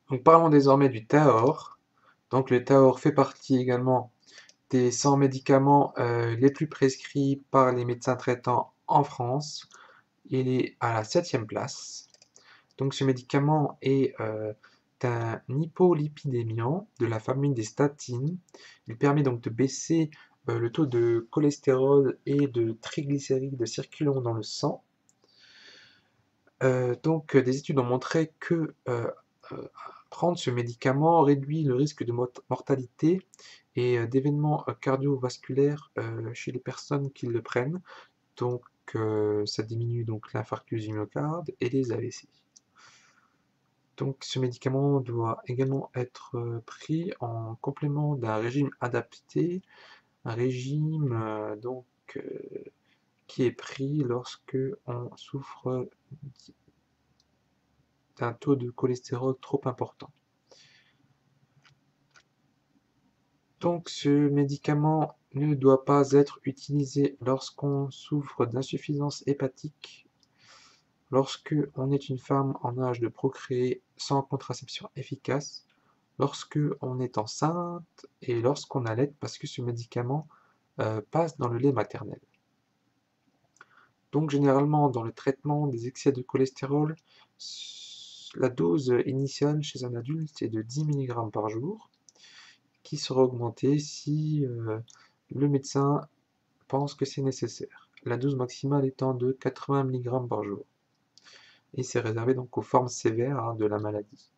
Donc parlons désormais du Taor. Donc le Taor fait partie également des 100 médicaments les plus prescrits par les médecins traitants en France. Il est à la 7e place. Donc ce médicament est un hypolipidémiant de la famille des statines. Il permet donc de baisser le taux de cholestérol et de triglycérides circulant dans le sang. Des études ont montré que prendre ce médicament réduit le risque de mortalité et d'événements cardiovasculaires chez les personnes qui le prennent. Donc, ça diminue donc l'infarctus du myocarde et les AVC. Donc, ce médicament doit également être pris en complément d'un régime adapté, un régime euh, qui est pris lorsque on souffre d'un taux de cholestérol trop important. Donc ce médicament ne doit pas être utilisé lorsqu'on souffre d'insuffisance hépatique, lorsque on est une femme en âge de procréer sans contraception efficace, lorsque on est enceinte et lorsqu'on allait parce que ce médicament passe dans le lait maternel. Donc généralement dans le traitement des excès de cholestérol, la dose initiale chez un adulte est de 10 mg par jour, qui sera augmentée si le médecin pense que c'est nécessaire. La dose maximale étant de 80 mg par jour. Et c'est réservé donc aux formes sévères de la maladie.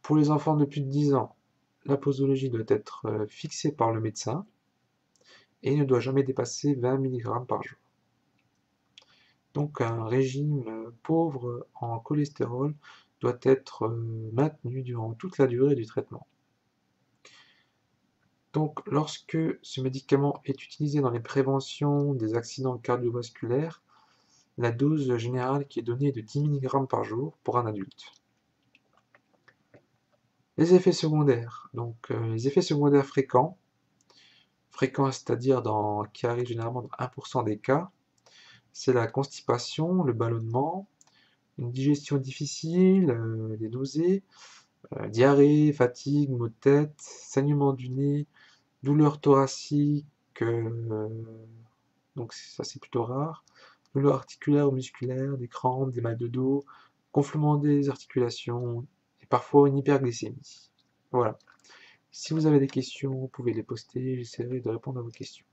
Pour les enfants de plus de 10 ans, la posologie doit être fixée par le médecin et ne doit jamais dépasser 20 mg par jour. Donc un régime pauvre en cholestérol doit être maintenu durant toute la durée du traitement. Donc lorsque ce médicament est utilisé dans les préventions des accidents cardiovasculaires, la dose générale qui est donnée est de 10 mg par jour pour un adulte. Les effets secondaires. Les effets secondaires fréquents, c'est-à-dire qui arrivent généralement dans 1% des cas, c'est la constipation, le ballonnement, une digestion difficile, les nausées, diarrhée, fatigue, maux de tête, saignement du nez, douleurs thoraciques, donc ça c'est plutôt rare, douleurs articulaires ou musculaires, des crampes, des mal de dos, gonflement des articulations et parfois une hyperglycémie. Voilà. Si vous avez des questions, vous pouvez les poster, j'essaierai de répondre à vos questions.